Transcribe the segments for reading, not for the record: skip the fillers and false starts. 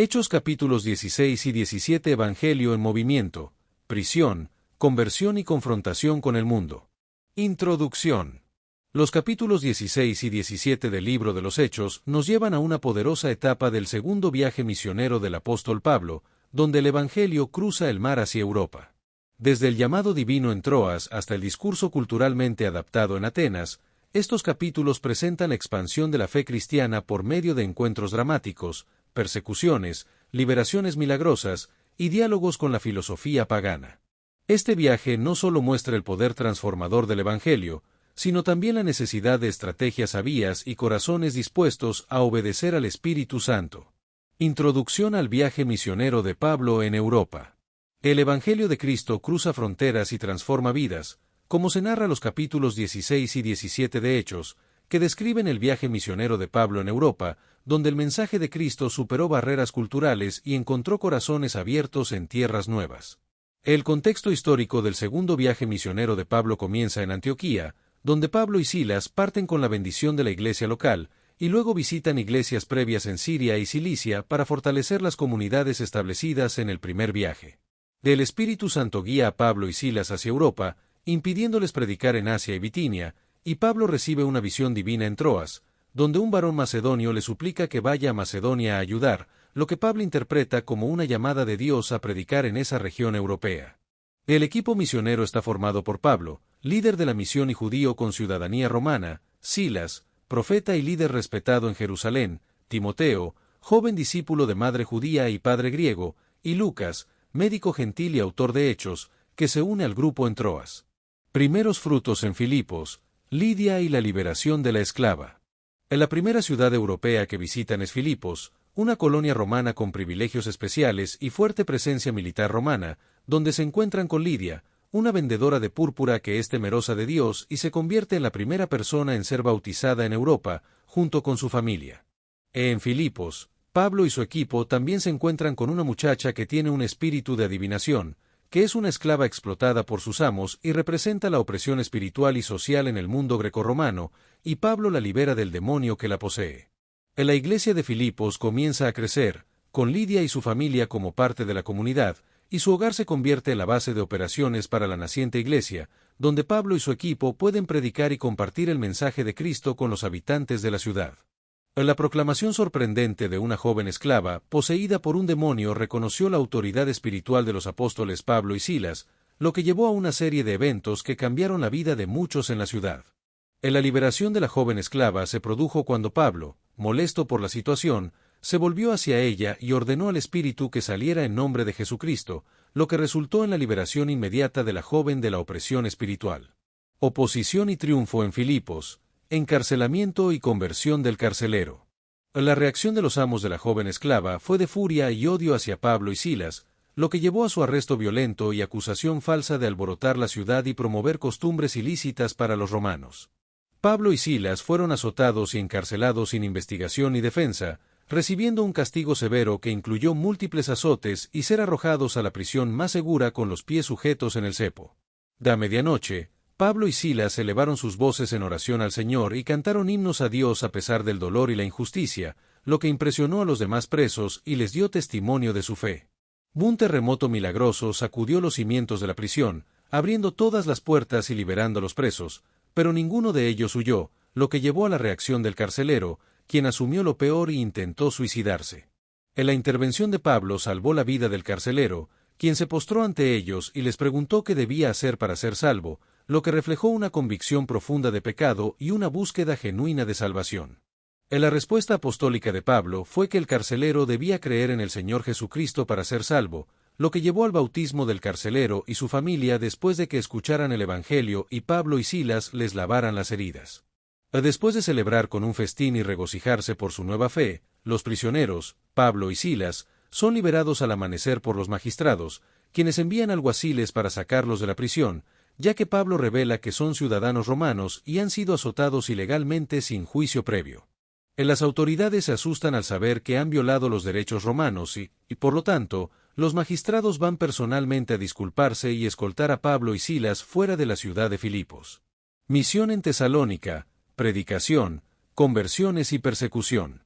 Hechos capítulos 16 y 17. Evangelio en movimiento, prisión, conversión y confrontación con el mundo. Introducción. Los capítulos 16 y 17 del libro de los Hechos nos llevan a una poderosa etapa del segundo viaje misionero del apóstol Pablo, donde el Evangelio cruza el mar hacia Europa. Desde el llamado divino en Troas hasta el discurso culturalmente adaptado en Atenas, estos capítulos presentan la expansión de la fe cristiana por medio de encuentros dramáticos, persecuciones, liberaciones milagrosas y diálogos con la filosofía pagana. Este viaje no solo muestra el poder transformador del Evangelio, sino también la necesidad de estrategias sabias y corazones dispuestos a obedecer al Espíritu Santo. Introducción al viaje misionero de Pablo en Europa. El Evangelio de Cristo cruza fronteras y transforma vidas, como se narra los capítulos 16 y 17 de Hechos, que describen el viaje misionero de Pablo en Europa, donde el mensaje de Cristo superó barreras culturales y encontró corazones abiertos en tierras nuevas. El contexto histórico del segundo viaje misionero de Pablo comienza en Antioquía, donde Pablo y Silas parten con la bendición de la iglesia local, y luego visitan iglesias previas en Siria y Cilicia para fortalecer las comunidades establecidas en el primer viaje. El Espíritu Santo guía a Pablo y Silas hacia Europa, impidiéndoles predicar en Asia y Bitinia, y Pablo recibe una visión divina en Troas, donde un varón macedonio le suplica que vaya a Macedonia a ayudar, lo que Pablo interpreta como una llamada de Dios a predicar en esa región europea. El equipo misionero está formado por Pablo, líder de la misión y judío con ciudadanía romana, Silas, profeta y líder respetado en Jerusalén, Timoteo, joven discípulo de madre judía y padre griego, y Lucas, médico gentil y autor de Hechos, que se une al grupo en Troas. Primeros frutos en Filipos, Lidia y la liberación de la esclava. En la primera ciudad europea que visitan es Filipos, una colonia romana con privilegios especiales y fuerte presencia militar romana, donde se encuentran con Lidia, una vendedora de púrpura que es temerosa de Dios y se convierte en la primera persona en ser bautizada en Europa, junto con su familia. En Filipos, Pablo y su equipo también se encuentran con una muchacha que tiene un espíritu de adivinación, que es una esclava explotada por sus amos y representa la opresión espiritual y social en el mundo grecorromano, y Pablo la libera del demonio que la posee. La iglesia de Filipos comienza a crecer, con Lidia y su familia como parte de la comunidad, y su hogar se convierte en la base de operaciones para la naciente iglesia, donde Pablo y su equipo pueden predicar y compartir el mensaje de Cristo con los habitantes de la ciudad. La proclamación sorprendente de una joven esclava, poseída por un demonio, reconoció la autoridad espiritual de los apóstoles Pablo y Silas, lo que llevó a una serie de eventos que cambiaron la vida de muchos en la ciudad. La liberación de la joven esclava se produjo cuando Pablo, molesto por la situación, se volvió hacia ella y ordenó al espíritu que saliera en nombre de Jesucristo, lo que resultó en la liberación inmediata de la joven de la opresión espiritual. Oposición y triunfo en Filipos. Encarcelamiento y conversión del carcelero. La reacción de los amos de la joven esclava fue de furia y odio hacia Pablo y Silas, lo que llevó a su arresto violento y acusación falsa de alborotar la ciudad y promover costumbres ilícitas para los romanos. Pablo y Silas fueron azotados y encarcelados sin investigación ni defensa, recibiendo un castigo severo que incluyó múltiples azotes y ser arrojados a la prisión más segura con los pies sujetos en el cepo. A medianoche, Pablo y Silas elevaron sus voces en oración al Señor y cantaron himnos a Dios a pesar del dolor y la injusticia, lo que impresionó a los demás presos y les dio testimonio de su fe. Un terremoto milagroso sacudió los cimientos de la prisión, abriendo todas las puertas y liberando a los presos, pero ninguno de ellos huyó, lo que llevó a la reacción del carcelero, quien asumió lo peor e intentó suicidarse. La intervención de Pablo salvó la vida del carcelero, quien se postró ante ellos y les preguntó qué debía hacer para ser salvo, lo que reflejó una convicción profunda de pecado y una búsqueda genuina de salvación. La respuesta apostólica de Pablo fue que el carcelero debía creer en el Señor Jesucristo para ser salvo, lo que llevó al bautismo del carcelero y su familia después de que escucharan el Evangelio y Pablo y Silas les lavaran las heridas. Después de celebrar con un festín y regocijarse por su nueva fe, los prisioneros, Pablo y Silas, son liberados al amanecer por los magistrados, quienes envían alguaciles para sacarlos de la prisión, ya que Pablo revela que son ciudadanos romanos y han sido azotados ilegalmente sin juicio previo. Las autoridades se asustan al saber que han violado los derechos romanos y, por lo tanto, los magistrados van personalmente a disculparse y escoltar a Pablo y Silas fuera de la ciudad de Filipos. Misión en Tesalónica, predicación, conversiones y persecución.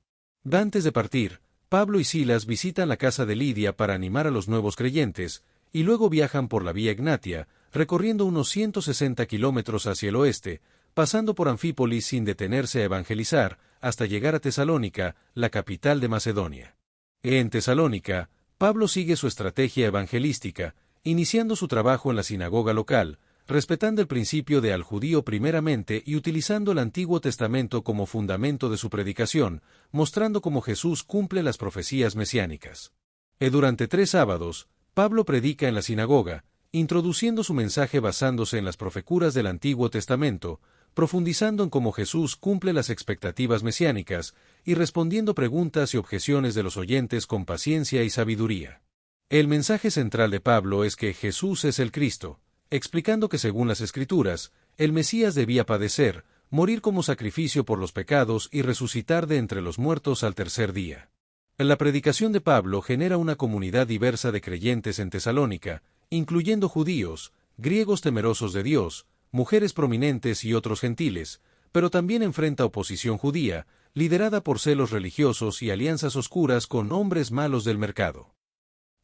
Antes de partir, Pablo y Silas visitan la casa de Lidia para animar a los nuevos creyentes, y luego viajan por la vía Egnatia, recorriendo unos 160 kilómetros hacia el oeste, pasando por Anfípolis sin detenerse a evangelizar, hasta llegar a Tesalónica, la capital de Macedonia. En Tesalónica, Pablo sigue su estrategia evangelística, iniciando su trabajo en la sinagoga local, respetando el principio de al judío primeramente y utilizando el Antiguo Testamento como fundamento de su predicación, mostrando cómo Jesús cumple las profecías mesiánicas. Durante 3 sábados, Pablo predica en la sinagoga, introduciendo su mensaje basándose en las profecuras del Antiguo Testamento, profundizando en cómo Jesús cumple las expectativas mesiánicas y respondiendo preguntas y objeciones de los oyentes con paciencia y sabiduría. El mensaje central de Pablo es que Jesús es el Cristo, explicando que según las Escrituras, el Mesías debía padecer, morir como sacrificio por los pecados y resucitar de entre los muertos al tercer día. La predicación de Pablo genera una comunidad diversa de creyentes en Tesalónica, incluyendo judíos, griegos temerosos de Dios, mujeres prominentes y otros gentiles, pero también enfrenta oposición judía, liderada por celos religiosos y alianzas oscuras con hombres malos del mercado.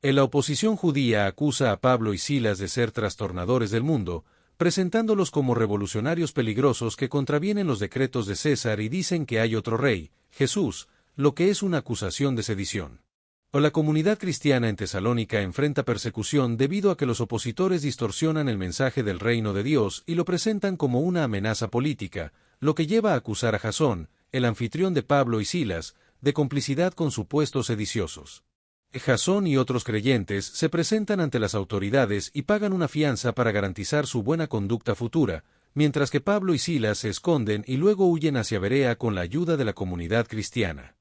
La oposición judía acusa a Pablo y Silas de ser trastornadores del mundo, presentándolos como revolucionarios peligrosos que contravienen los decretos de César y dicen que hay otro rey, Jesús, lo que es una acusación de sedición. La comunidad cristiana en Tesalónica enfrenta persecución debido a que los opositores distorsionan el mensaje del reino de Dios y lo presentan como una amenaza política, lo que lleva a acusar a Jasón, el anfitrión de Pablo y Silas, de complicidad con supuestos sediciosos. Jasón y otros creyentes se presentan ante las autoridades y pagan una fianza para garantizar su buena conducta futura, mientras que Pablo y Silas se esconden y luego huyen hacia Berea con la ayuda de la comunidad cristiana.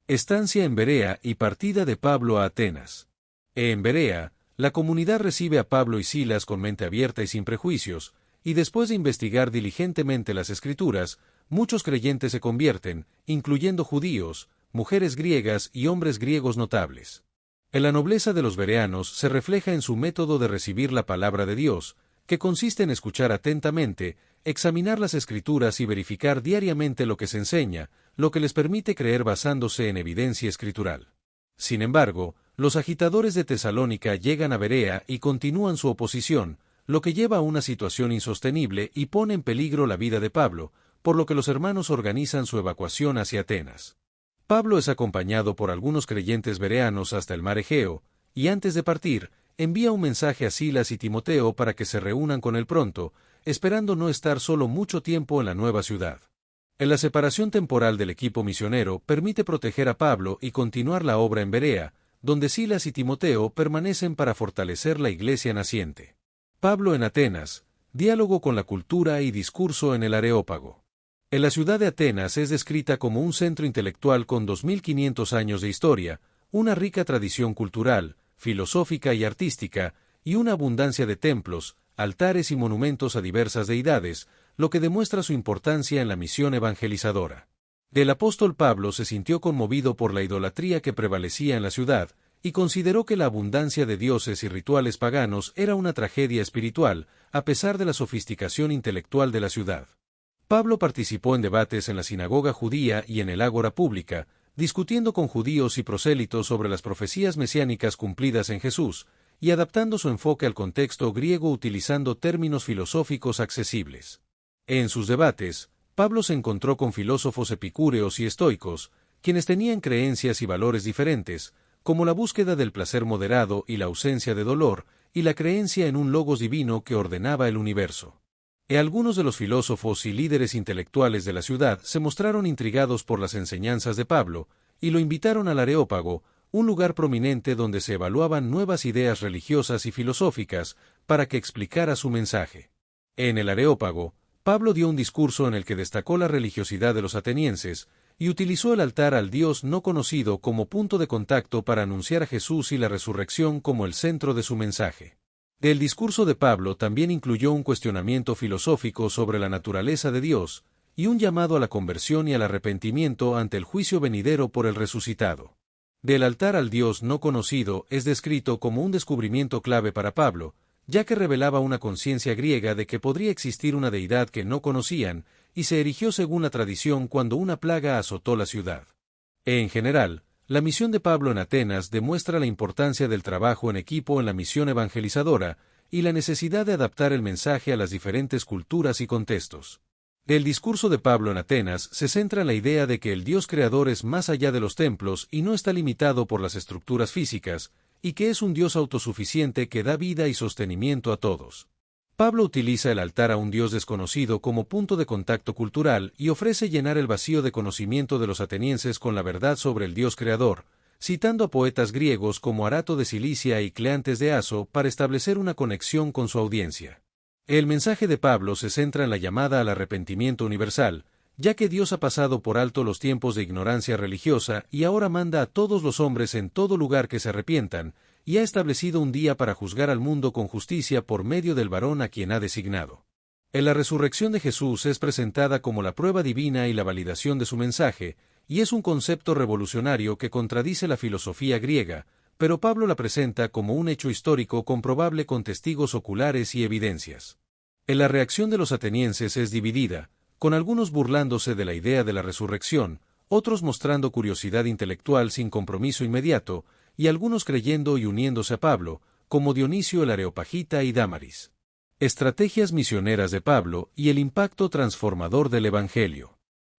Estancia en Berea y partida de Pablo a Atenas. En Berea, la comunidad recibe a Pablo y Silas con mente abierta y sin prejuicios, y después de investigar diligentemente las Escrituras, muchos creyentes se convierten, incluyendo judíos, mujeres griegas y hombres griegos notables. La nobleza de los bereanos se refleja en su método de recibir la palabra de Dios, que consiste en escuchar atentamente, examinar las Escrituras y verificar diariamente lo que se enseña, lo que les permite creer basándose en evidencia escritural. Sin embargo, los agitadores de Tesalónica llegan a Berea y continúan su oposición, lo que lleva a una situación insostenible y pone en peligro la vida de Pablo, por lo que los hermanos organizan su evacuación hacia Atenas. Pablo es acompañado por algunos creyentes bereanos hasta el mar Egeo, y antes de partir, envía un mensaje a Silas y Timoteo para que se reúnan con él pronto, esperando no estar solo mucho tiempo en la nueva ciudad. La separación temporal del equipo misionero permite proteger a Pablo y continuar la obra en Berea, donde Silas y Timoteo permanecen para fortalecer la iglesia naciente. Pablo en Atenas, diálogo con la cultura y discurso en el Areópago. La ciudad de Atenas es descrita como un centro intelectual con 2500 años de historia, una rica tradición cultural, filosófica y artística, y una abundancia de templos, altares y monumentos a diversas deidades, lo que demuestra su importancia en la misión evangelizadora. El apóstol Pablo se sintió conmovido por la idolatría que prevalecía en la ciudad, y consideró que la abundancia de dioses y rituales paganos era una tragedia espiritual, a pesar de la sofisticación intelectual de la ciudad. Pablo participó en debates en la sinagoga judía y en el ágora pública, discutiendo con judíos y prosélitos sobre las profecías mesiánicas cumplidas en Jesús, y adaptando su enfoque al contexto griego utilizando términos filosóficos accesibles. En sus debates, Pablo se encontró con filósofos epicúreos y estoicos, quienes tenían creencias y valores diferentes, como la búsqueda del placer moderado y la ausencia de dolor, y la creencia en un logos divino que ordenaba el universo. Algunos de los filósofos y líderes intelectuales de la ciudad se mostraron intrigados por las enseñanzas de Pablo, y lo invitaron al Areópago, un lugar prominente donde se evaluaban nuevas ideas religiosas y filosóficas, para que explicara su mensaje. En el Areópago, Pablo dio un discurso en el que destacó la religiosidad de los atenienses, y utilizó el altar al Dios no conocido como punto de contacto para anunciar a Jesús y la resurrección como el centro de su mensaje. El discurso de Pablo también incluyó un cuestionamiento filosófico sobre la naturaleza de Dios, y un llamado a la conversión y al arrepentimiento ante el juicio venidero por el resucitado. Del altar al Dios no conocido es descrito como un descubrimiento clave para Pablo, ya que revelaba una conciencia griega de que podría existir una deidad que no conocían, y se erigió según la tradición cuando una plaga azotó la ciudad. En general, La misión de Pablo en Atenas demuestra la importancia del trabajo en equipo en la misión evangelizadora y la necesidad de adaptar el mensaje a las diferentes culturas y contextos. El discurso de Pablo en Atenas se centra en la idea de que el Dios creador es más allá de los templos y no está limitado por las estructuras físicas, y que es un Dios autosuficiente que da vida y sostenimiento a todos. Pablo utiliza el altar a un Dios desconocido como punto de contacto cultural y ofrece llenar el vacío de conocimiento de los atenienses con la verdad sobre el Dios creador, citando a poetas griegos como Arato de Cilicia y Cleantes de Aso para establecer una conexión con su audiencia. El mensaje de Pablo se centra en la llamada al arrepentimiento universal, ya que Dios ha pasado por alto los tiempos de ignorancia religiosa y ahora manda a todos los hombres en todo lugar que se arrepientan, y ha establecido un día para juzgar al mundo con justicia por medio del varón a quien ha designado. En la resurrección de Jesús es presentada como la prueba divina y la validación de su mensaje, y es un concepto revolucionario que contradice la filosofía griega, pero Pablo la presenta como un hecho histórico comprobable con testigos oculares y evidencias. La reacción de los atenienses es dividida, con algunos burlándose de la idea de la resurrección, otros mostrando curiosidad intelectual sin compromiso inmediato, y algunos creyendo y uniéndose a Pablo, como Dionisio el Areopagita y Dámaris. Estrategias misioneras de Pablo y el impacto transformador del Evangelio.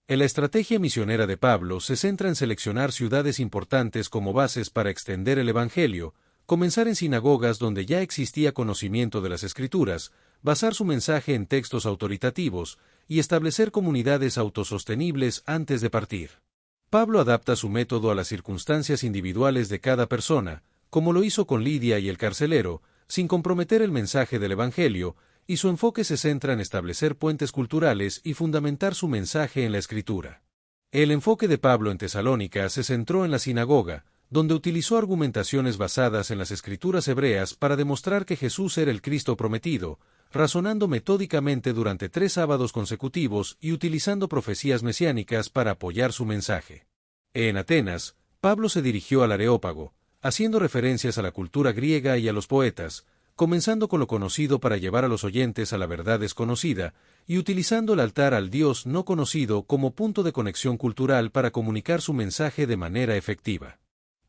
La estrategia misionera de Pablo se centra en seleccionar ciudades importantes como bases para extender el Evangelio, comenzar en sinagogas donde ya existía conocimiento de las Escrituras, basar su mensaje en textos autoritativos y establecer comunidades autosostenibles antes de partir. Pablo adapta su método a las circunstancias individuales de cada persona, como lo hizo con Lidia y el carcelero, sin comprometer el mensaje del Evangelio, y su enfoque se centra en establecer puentes culturales y fundamentar su mensaje en la Escritura. El enfoque de Pablo en Tesalónica se centró en la sinagoga, donde utilizó argumentaciones basadas en las Escrituras hebreas para demostrar que Jesús era el Cristo prometido, razonando metódicamente durante 3 sábados consecutivos y utilizando profecías mesiánicas para apoyar su mensaje. En Atenas, Pablo se dirigió al Areópago, haciendo referencias a la cultura griega y a los poetas, comenzando con lo conocido para llevar a los oyentes a la verdad desconocida, y utilizando el altar al Dios no conocido como punto de conexión cultural para comunicar su mensaje de manera efectiva.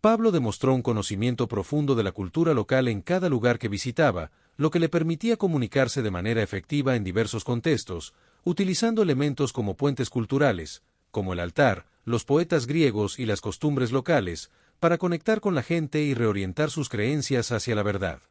Pablo demostró un conocimiento profundo de la cultura local en cada lugar que visitaba, lo que le permitía comunicarse de manera efectiva en diversos contextos, utilizando elementos como puentes culturales, como el altar, los poetas griegos y las costumbres locales, para conectar con la gente y reorientar sus creencias hacia la verdad.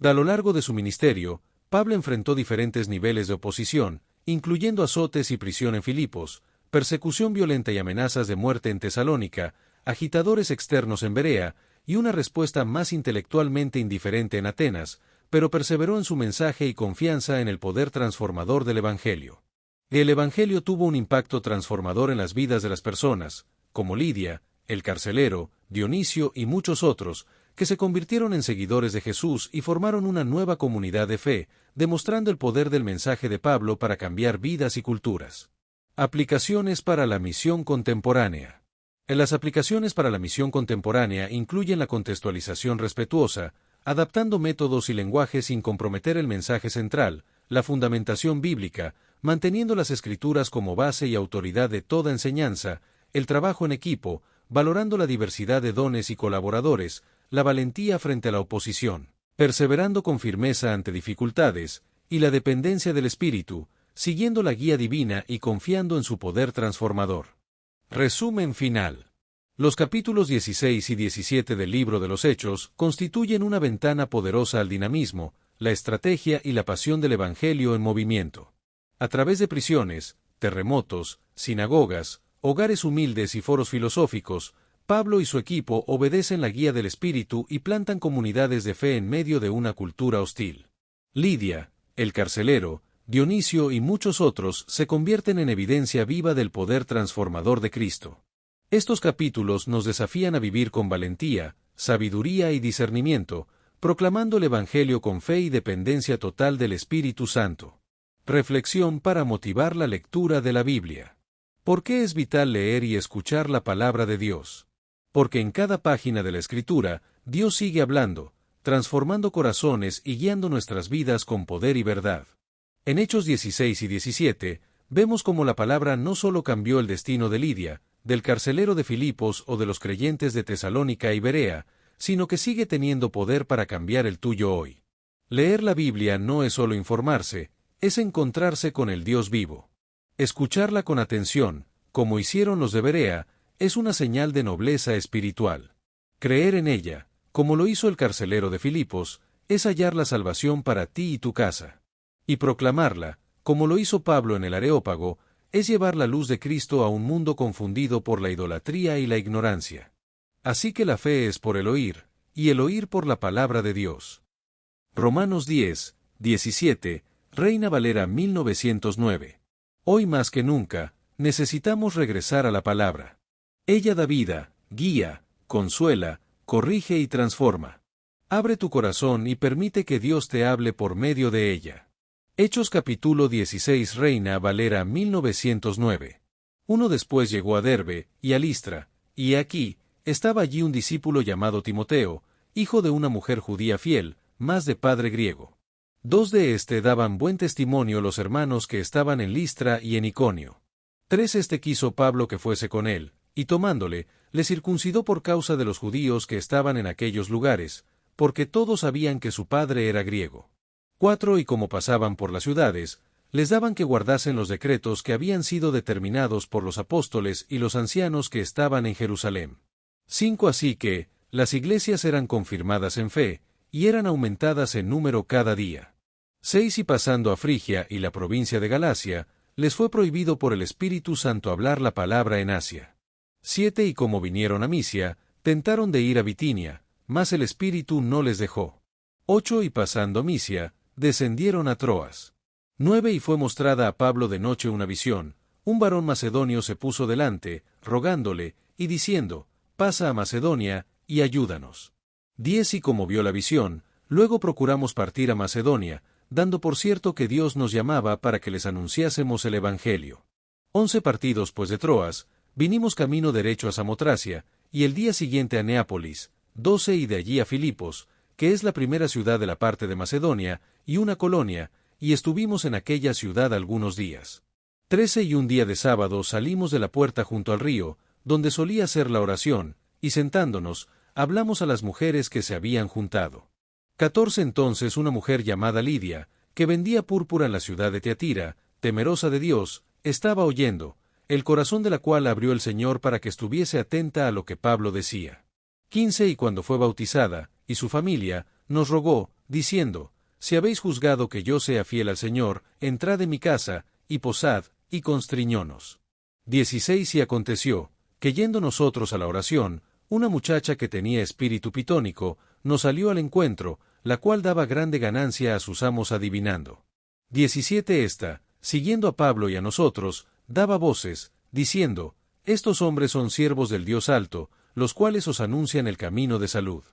A lo largo de su ministerio, Pablo enfrentó diferentes niveles de oposición, incluyendo azotes y prisión en Filipos, persecución violenta y amenazas de muerte en Tesalónica, agitadores externos en Berea, y una respuesta más intelectualmente indiferente en Atenas, pero perseveró en su mensaje y confianza en el poder transformador del Evangelio. El Evangelio tuvo un impacto transformador en las vidas de las personas, como Lidia, el carcelero, Dionisio y muchos otros, que se convirtieron en seguidores de Jesús y formaron una nueva comunidad de fe, demostrando el poder del mensaje de Pablo para cambiar vidas y culturas. Aplicaciones para la misión contemporánea. Las aplicaciones para la misión contemporánea incluyen la contextualización respetuosa, adaptando métodos y lenguajes sin comprometer el mensaje central, la fundamentación bíblica, manteniendo las Escrituras como base y autoridad de toda enseñanza, el trabajo en equipo, valorando la diversidad de dones y colaboradores, la valentía frente a la oposición, perseverando con firmeza ante dificultades, y la dependencia del Espíritu, siguiendo la guía divina y confiando en su poder transformador. Resumen final. Los capítulos 16 y 17 del libro de los Hechos constituyen una ventana poderosa al dinamismo, la estrategia y la pasión del Evangelio en movimiento. A través de prisiones, terremotos, sinagogas, hogares humildes y foros filosóficos, Pablo y su equipo obedecen la guía del Espíritu y plantan comunidades de fe en medio de una cultura hostil. Lidia, el carcelero, Dionisio y muchos otros se convierten en evidencia viva del poder transformador de Cristo. Estos capítulos nos desafían a vivir con valentía, sabiduría y discernimiento, proclamando el Evangelio con fe y dependencia total del Espíritu Santo. Reflexión para motivar la lectura de la Biblia. ¿Por qué es vital leer y escuchar la palabra de Dios? Porque en cada página de la Escritura, Dios sigue hablando, transformando corazones y guiando nuestras vidas con poder y verdad. En Hechos 16 y 17, vemos cómo la palabra no solo cambió el destino de Lidia, del carcelero de Filipos o de los creyentes de Tesalónica y Berea, sino que sigue teniendo poder para cambiar el tuyo hoy. Leer la Biblia no es solo informarse, es encontrarse con el Dios vivo. Escucharla con atención, como hicieron los de Berea, es una señal de nobleza espiritual. Creer en ella, como lo hizo el carcelero de Filipos, es hallar la salvación para ti y tu casa. Y proclamarla, como lo hizo Pablo en el Areópago, es llevar la luz de Cristo a un mundo confundido por la idolatría y la ignorancia. Así que la fe es por el oír, y el oír por la palabra de Dios. Romanos 10, 17, Reina Valera 1909. Hoy más que nunca, necesitamos regresar a la palabra. Ella da vida, guía, consuela, corrige y transforma. Abre tu corazón y permite que Dios te hable por medio de ella. Hechos capítulo 16 Reina Valera 1909. Uno después llegó a Derbe y a Listra, y aquí, estaba allí un discípulo llamado Timoteo, hijo de una mujer judía fiel, mas de padre griego. Dos de éste daban buen testimonio los hermanos que estaban en Listra y en Iconio. Tres quiso Pablo que fuese con él, y tomándole, le circuncidó por causa de los judíos que estaban en aquellos lugares, porque todos sabían que su padre era griego. 4 y como pasaban por las ciudades, les daban que guardasen los decretos que habían sido determinados por los apóstoles y los ancianos que estaban en Jerusalén. 5 Así que, las iglesias eran confirmadas en fe, y eran aumentadas en número cada día. 6 Y pasando a Frigia y la provincia de Galacia, les fue prohibido por el Espíritu Santo hablar la palabra en Asia. 7 Y como vinieron a Misia, tentaron de ir a Bitinia, mas el Espíritu no les dejó. 8 Y pasando Misia, descendieron a Troas. 9 Y fue mostrada a Pablo de noche una visión, un varón macedonio se puso delante, rogándole, y diciendo, pasa a Macedonia, y ayúdanos. 10 Y como vio la visión, luego procuramos partir a Macedonia, dando por cierto que Dios nos llamaba para que les anunciásemos el Evangelio. 11 Partidos pues de Troas, vinimos camino derecho a Samotracia, y el día siguiente a Neápolis. 12 Y de allí a Filipos, que es la primera ciudad de la parte de Macedonia, y una colonia, y estuvimos en aquella ciudad algunos días. 13 Y un día de sábado salimos de la puerta junto al río, donde solía ser la oración, y sentándonos, hablamos a las mujeres que se habían juntado. 14 Entonces una mujer llamada Lidia, que vendía púrpura en la ciudad de Tiatira, temerosa de Dios, estaba oyendo, el corazón de la cual abrió el Señor para que estuviese atenta a lo que Pablo decía. 15 Y cuando fue bautizada, y su familia, nos rogó, diciendo, si habéis juzgado que yo sea fiel al Señor, entrad en mi casa, y posad, y constriñónos. 16 Y aconteció, que yendo nosotros a la oración, una muchacha que tenía espíritu pitónico, nos salió al encuentro, la cual daba grande ganancia a sus amos adivinando. 17 Esta, siguiendo a Pablo y a nosotros, daba voces, diciendo, estos hombres son siervos del Dios alto, los cuales os anuncian el camino de salud.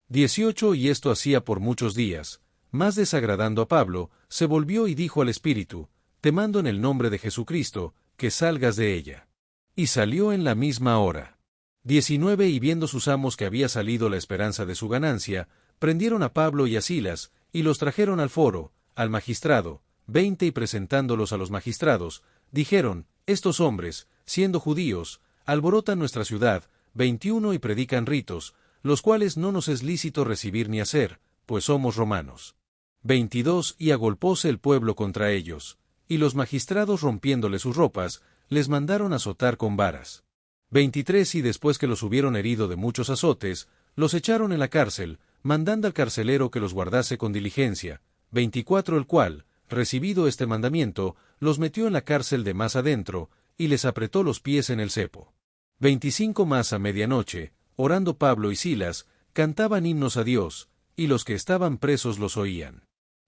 18 Y esto hacía por muchos días, más desagradando a Pablo, se volvió y dijo al espíritu, te mando en el nombre de Jesucristo, que salgas de ella. Y salió en la misma hora. 19 Y viendo sus amos que había salido la esperanza de su ganancia, prendieron a Pablo y a Silas, y los trajeron al foro, al magistrado. 20 Y presentándolos a los magistrados, dijeron, estos hombres, siendo judíos, alborotan nuestra ciudad. 21 Y predican ritos, los cuales no nos es lícito recibir ni hacer, pues somos romanos. 22 Y agolpóse el pueblo contra ellos, y los magistrados rompiéndole sus ropas, les mandaron azotar con varas. 23 Y después que los hubieron herido de muchos azotes, los echaron en la cárcel, mandando al carcelero que los guardase con diligencia. 24 El cual, recibido este mandamiento, los metió en la cárcel de más adentro, y les apretó los pies en el cepo. 25 Más a medianoche, orando Pablo y Silas, cantaban himnos a Dios, y los que estaban presos los oían.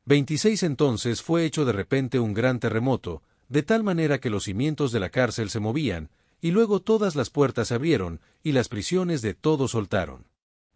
26 Entonces fue hecho de repente un gran terremoto, de tal manera que los cimientos de la cárcel se movían, y luego todas las puertas se abrieron, y las prisiones de todos soltaron.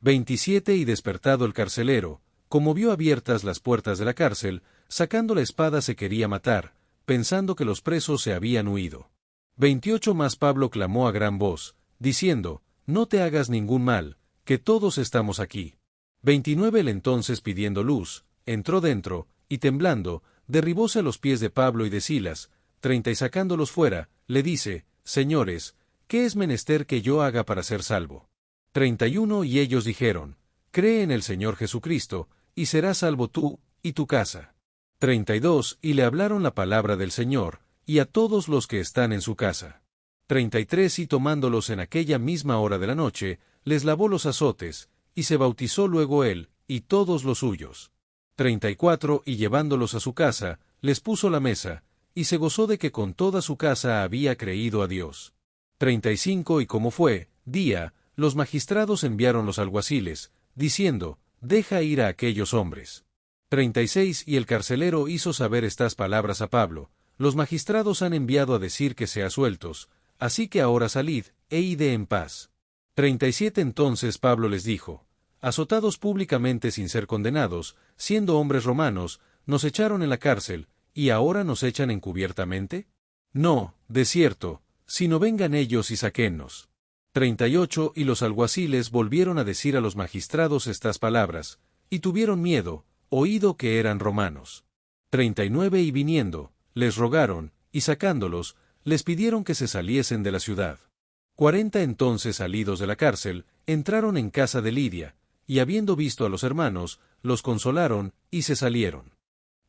27 Y despertado el carcelero, como vio abiertas las puertas de la cárcel, sacando la espada se quería matar, pensando que los presos se habían huido. 28 Más Pablo clamó a gran voz, diciendo, no te hagas ningún mal, que todos estamos aquí. 29 Él entonces pidiendo luz, entró dentro, y temblando, derribóse a los pies de Pablo y de Silas. 30 Y sacándolos fuera, le dice, señores, ¿qué es menester que yo haga para ser salvo? 31 Y ellos dijeron, cree en el Señor Jesucristo, y serás salvo tú, y tu casa. 32 Y le hablaron la palabra del Señor, y a todos los que están en su casa. 33 Y tomándolos en aquella misma hora de la noche, les lavó los azotes, y se bautizó luego él, y todos los suyos. 34 Y llevándolos a su casa, les puso la mesa, y se gozó de que con toda su casa había creído a Dios. 35 Y como fue día, los magistrados enviaron los alguaciles, diciendo, deja ir a aquellos hombres. 36 Y el carcelero hizo saber estas palabras a Pablo, los magistrados han enviado a decir que sea sueltos, así que ahora salid, e ide en paz. 37 Entonces Pablo les dijo, azotados públicamente sin ser condenados, siendo hombres romanos, nos echaron en la cárcel, ¿y ahora nos echan encubiertamente? No, de cierto, sino vengan ellos y saquennos. 38 Y los alguaciles volvieron a decir a los magistrados estas palabras, y tuvieron miedo, oído que eran romanos. 39 Y viniendo, les rogaron, y sacándolos, les pidieron que se saliesen de la ciudad. 40 Entonces salidos de la cárcel, entraron en casa de Lidia, y habiendo visto a los hermanos, los consolaron, y se salieron.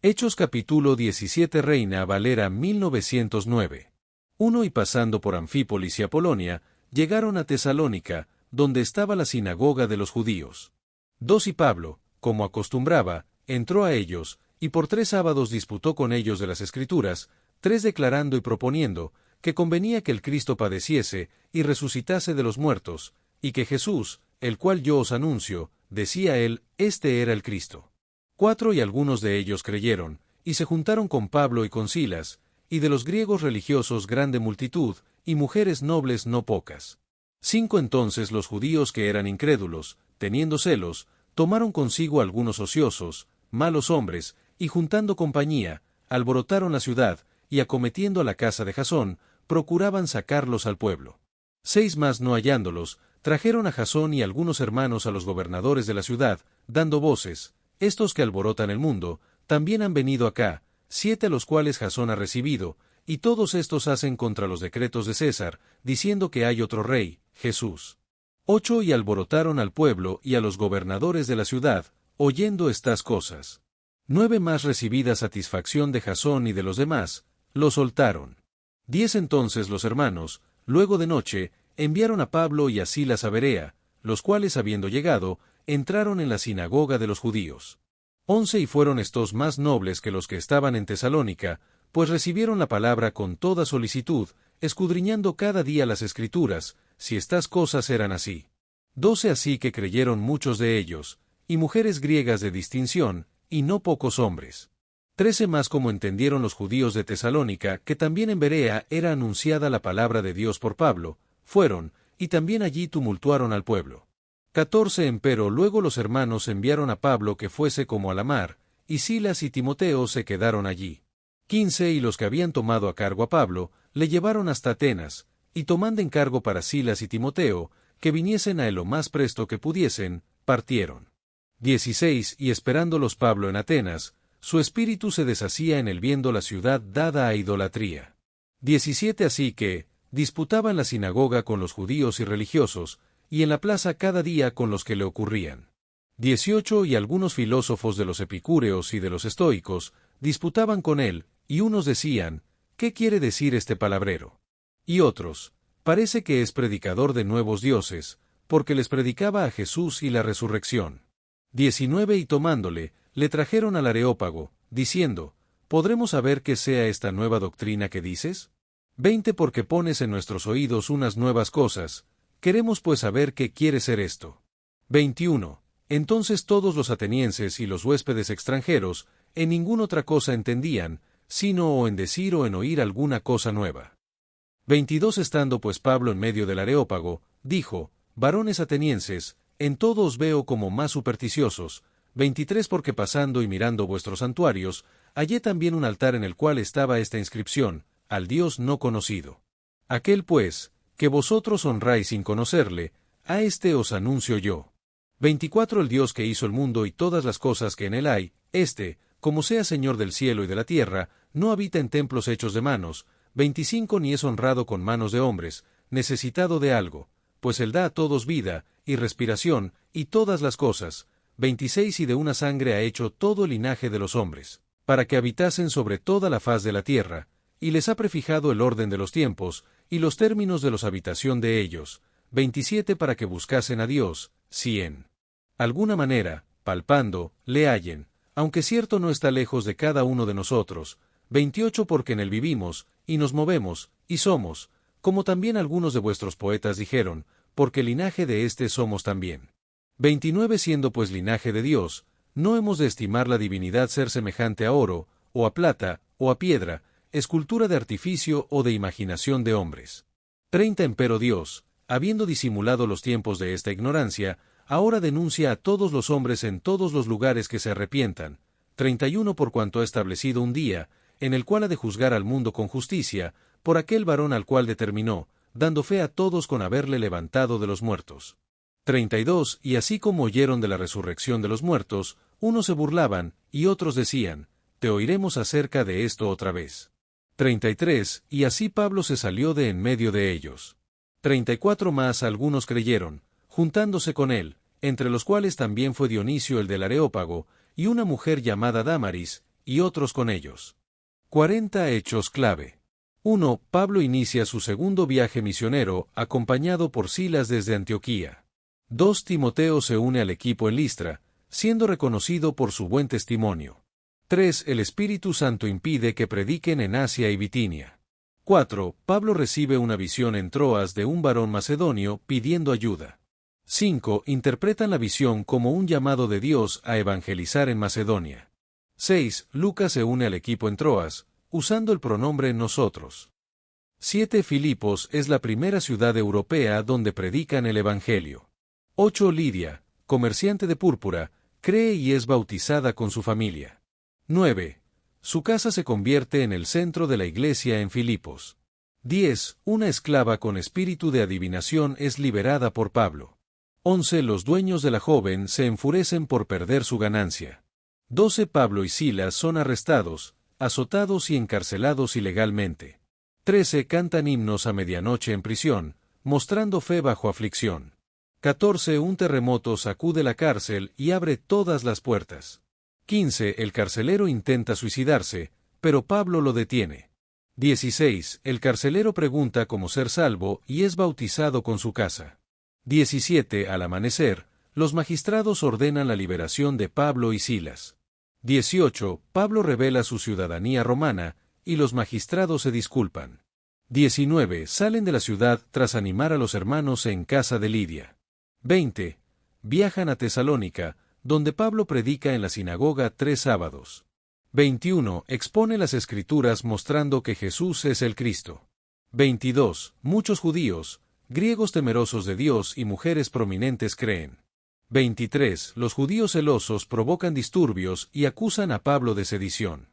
Hechos capítulo 17 Reina Valera 1909. 1 Y pasando por Anfípolis y Apolonia, llegaron a Tesalónica, donde estaba la sinagoga de los judíos. 2 Y Pablo, como acostumbraba, entró a ellos, y por 3 sábados disputó con ellos de las Escrituras, 3 declarando y proponiendo, que convenía que el Cristo padeciese, y resucitase de los muertos, y que Jesús, el cual yo os anuncio, decía él, este era el Cristo. 4 Y algunos de ellos creyeron, y se juntaron con Pablo y con Silas, y de los griegos religiosos grande multitud, y mujeres nobles no pocas. 5 Entonces los judíos que eran incrédulos, teniendo celos, tomaron consigo algunos ociosos, malos hombres, y juntando compañía, alborotaron la ciudad, y acometiendo a la casa de Jasón, procuraban sacarlos al pueblo. 6 Mas no hallándolos, trajeron a Jasón y algunos hermanos a los gobernadores de la ciudad, dando voces, estos que alborotan el mundo, también han venido acá, 7 a los cuales Jasón ha recibido, y todos estos hacen contra los decretos de César, diciendo que hay otro rey, Jesús. 8 Y alborotaron al pueblo y a los gobernadores de la ciudad, oyendo estas cosas. 9 Más recibida satisfacción de Jasón y de los demás, lo soltaron. 10 Entonces los hermanos, luego de noche, enviaron a Pablo y a Silas a Berea, los cuales habiendo llegado, entraron en la sinagoga de los judíos. 11 Y fueron estos más nobles que los que estaban en Tesalónica, pues recibieron la palabra con toda solicitud, escudriñando cada día las Escrituras, si estas cosas eran así. 12 Así que creyeron muchos de ellos, y mujeres griegas de distinción, y no pocos hombres. 13 Más como entendieron los judíos de Tesalónica que también en Berea era anunciada la palabra de Dios por Pablo, fueron, y también allí tumultuaron al pueblo. 14 Empero luego los hermanos enviaron a Pablo que fuese como a la mar, y Silas y Timoteo se quedaron allí. 15 Y los que habían tomado a cargo a Pablo, le llevaron hasta Atenas, y tomando encargo para Silas y Timoteo, que viniesen a él lo más presto que pudiesen, partieron. 16 Y esperándolos Pablo en Atenas, su espíritu se deshacía en él viendo la ciudad dada a idolatría. 17 Así que, disputaba en la sinagoga con los judíos y religiosos, y en la plaza cada día con los que le ocurrían. 18 Y algunos filósofos de los epicúreos y de los estoicos, disputaban con él, y unos decían, ¿qué quiere decir este palabrero? Y otros, parece que es predicador de nuevos dioses, porque les predicaba a Jesús y la resurrección. 19 Y tomándole, le trajeron al Areópago, diciendo, ¿podremos saber qué sea esta nueva doctrina que dices? 20 Porque pones en nuestros oídos unas nuevas cosas, queremos pues saber qué quiere ser esto. 21 Entonces todos los atenienses y los huéspedes extranjeros, en ninguna otra cosa entendían, sino o en decir o en oír alguna cosa nueva. 22 Estando pues Pablo en medio del Areópago, dijo, varones atenienses, en todo os veo como más supersticiosos. 23 Porque pasando y mirando vuestros santuarios, hallé también un altar en el cual estaba esta inscripción, al Dios no conocido. Aquel pues, que vosotros honráis sin conocerle, a este os anuncio yo. 24 El Dios que hizo el mundo y todas las cosas que en él hay, como sea Señor del cielo y de la tierra, no habita en templos hechos de manos. 25 Ni es honrado con manos de hombres. necesitado de algo, pues Él da a todos vida, y respiración, y todas las cosas. 26 Y de una sangre ha hecho todo el linaje de los hombres, para que habitasen sobre toda la faz de la tierra, y les ha prefijado el orden de los tiempos, y los términos de los habitación de ellos. 27 Para que buscasen a Dios, si en alguna manera, palpando, le hallen, aunque cierto no está lejos de cada uno de nosotros. 28 Porque en él vivimos, y nos movemos, y somos, como también algunos de vuestros poetas dijeron, porque linaje de éste somos también. 29 Siendo pues linaje de Dios, no hemos de estimar la divinidad ser semejante a oro, o a plata, o a piedra, escultura de artificio o de imaginación de hombres. 30 Empero Dios, habiendo disimulado los tiempos de esta ignorancia, ahora denuncia a todos los hombres en todos los lugares que se arrepientan. 31 Por cuanto ha establecido un día, en el cual ha de juzgar al mundo con justicia, por aquel varón al cual determinó, dando fe a todos con haberle levantado de los muertos. 32 Y así como oyeron de la resurrección de los muertos, unos se burlaban, y otros decían, te oiremos acerca de esto otra vez. 33 Y así Pablo se salió de en medio de ellos. 34 Más algunos creyeron, juntándose con él, entre los cuales también fue Dionisio el del Areópago, y una mujer llamada Dámaris, y otros con ellos. 40 Hechos clave. 1. Pablo inicia su segundo viaje misionero, acompañado por Silas desde Antioquía. 2. Timoteo se une al equipo en Listra, siendo reconocido por su buen testimonio. 3. El Espíritu Santo impide que prediquen en Asia y Bitinia. 4. Pablo recibe una visión en Troas de un varón macedonio pidiendo ayuda. 5. Interpretan la visión como un llamado de Dios a evangelizar en Macedonia. 6. Lucas se une al equipo en Troas, usando el pronombre nosotros. 7. Filipos es la primera ciudad europea donde predican el Evangelio. 8. Lidia, comerciante de púrpura, cree y es bautizada con su familia. 9. Su casa se convierte en el centro de la iglesia en Filipos. 10. Una esclava con espíritu de adivinación es liberada por Pablo. 11. Los dueños de la joven se enfurecen por perder su ganancia. 12. Pablo y Silas son arrestados, azotados y encarcelados ilegalmente. 13. Cantan himnos a medianoche en prisión, mostrando fe bajo aflicción. 14. Un terremoto sacude la cárcel y abre todas las puertas. 15. El carcelero intenta suicidarse, pero Pablo lo detiene. 16. El carcelero pregunta cómo ser salvo y es bautizado con su casa. 17. Al amanecer, los magistrados ordenan la liberación de Pablo y Silas. 18. Pablo revela su ciudadanía romana, y los magistrados se disculpan. 19. Salen de la ciudad tras animar a los hermanos en casa de Lidia. 20. Viajan a Tesalónica, donde Pablo predica en la sinagoga 3 sábados. 21. Expone las Escrituras mostrando que Jesús es el Cristo. 22. Muchos judíos, griegos temerosos de Dios y mujeres prominentes creen. 23. Los judíos celosos provocan disturbios y acusan a Pablo de sedición.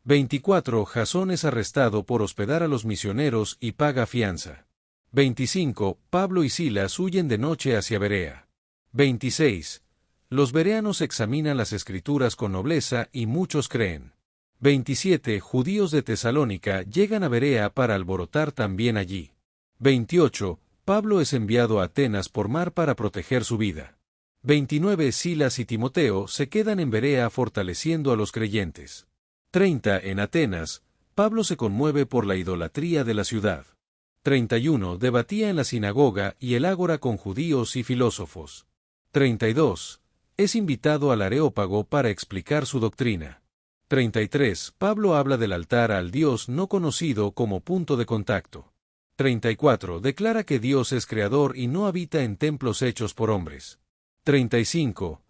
24. Jasón es arrestado por hospedar a los misioneros y paga fianza. 25. Pablo y Silas huyen de noche hacia Berea. 26. Los bereanos examinan las Escrituras con nobleza y muchos creen. 27. Judíos de Tesalónica llegan a Berea para alborotar también allí. 28. Pablo es enviado a Atenas por mar para proteger su vida. 29. Silas y Timoteo se quedan en Berea fortaleciendo a los creyentes. 30. En Atenas, Pablo se conmueve por la idolatría de la ciudad. 31. Debatía en la sinagoga y el ágora con judíos y filósofos. 32. Es invitado al Areópago para explicar su doctrina. 33. Pablo habla del altar al Dios no conocido como punto de contacto. 34. Declara que Dios es creador y no habita en templos hechos por hombres. 35.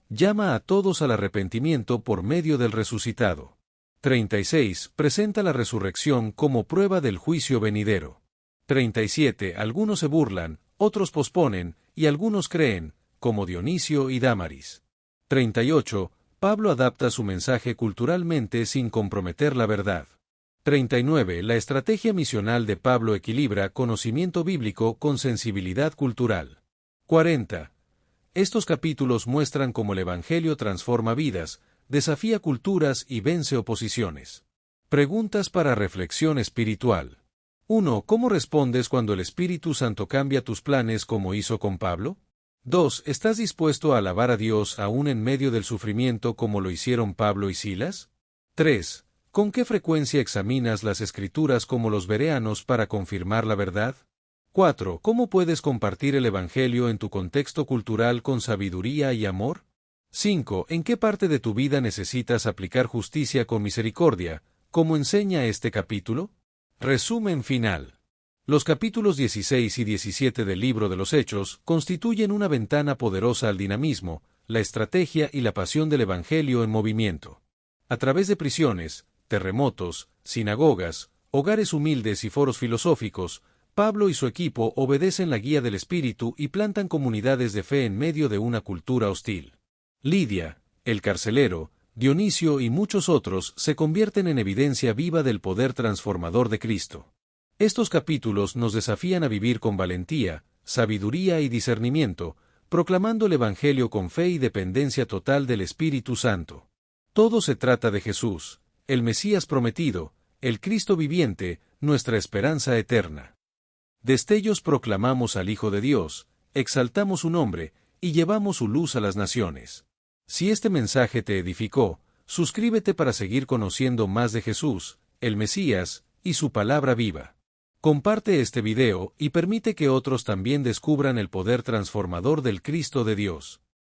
Llama a todos al arrepentimiento por medio del resucitado. 36. Presenta la resurrección como prueba del juicio venidero. 37. Algunos se burlan, otros posponen, y algunos creen, como Dionisio y Dámaris. 38. Pablo adapta su mensaje culturalmente sin comprometer la verdad. 39. La estrategia misional de Pablo equilibra conocimiento bíblico con sensibilidad cultural. 40. Estos capítulos muestran cómo el Evangelio transforma vidas, desafía culturas y vence oposiciones. Preguntas para reflexión espiritual. 1. ¿Cómo respondes cuando el Espíritu Santo cambia tus planes como hizo con Pablo? 2. ¿Estás dispuesto a alabar a Dios aún en medio del sufrimiento como lo hicieron Pablo y Silas? 3. ¿Con qué frecuencia examinas las Escrituras como los bereanos para confirmar la verdad? 4. ¿Cómo puedes compartir el Evangelio en tu contexto cultural con sabiduría y amor? 5. ¿En qué parte de tu vida necesitas aplicar justicia con misericordia, como enseña este capítulo? Resumen final. Los capítulos 16 y 17 del libro de los Hechos constituyen una ventana poderosa al dinamismo, la estrategia y la pasión del Evangelio en movimiento. A través de prisiones, terremotos, sinagogas, hogares humildes y foros filosóficos, Pablo y su equipo obedecen la guía del Espíritu y plantan comunidades de fe en medio de una cultura hostil. Lidia, el carcelero, Dionisio y muchos otros se convierten en evidencia viva del poder transformador de Cristo. Estos capítulos nos desafían a vivir con valentía, sabiduría y discernimiento, proclamando el Evangelio con fe y dependencia total del Espíritu Santo. Todo se trata de Jesús, el Mesías prometido, el Cristo viviente, nuestra esperanza eterna. Destellos proclamamos al Hijo de Dios, exaltamos su nombre, y llevamos su luz a las naciones. Si este mensaje te edificó, suscríbete para seguir conociendo más de Jesús, el Mesías, y su palabra viva. Comparte este video y permite que otros también descubran el poder transformador del Cristo de Dios.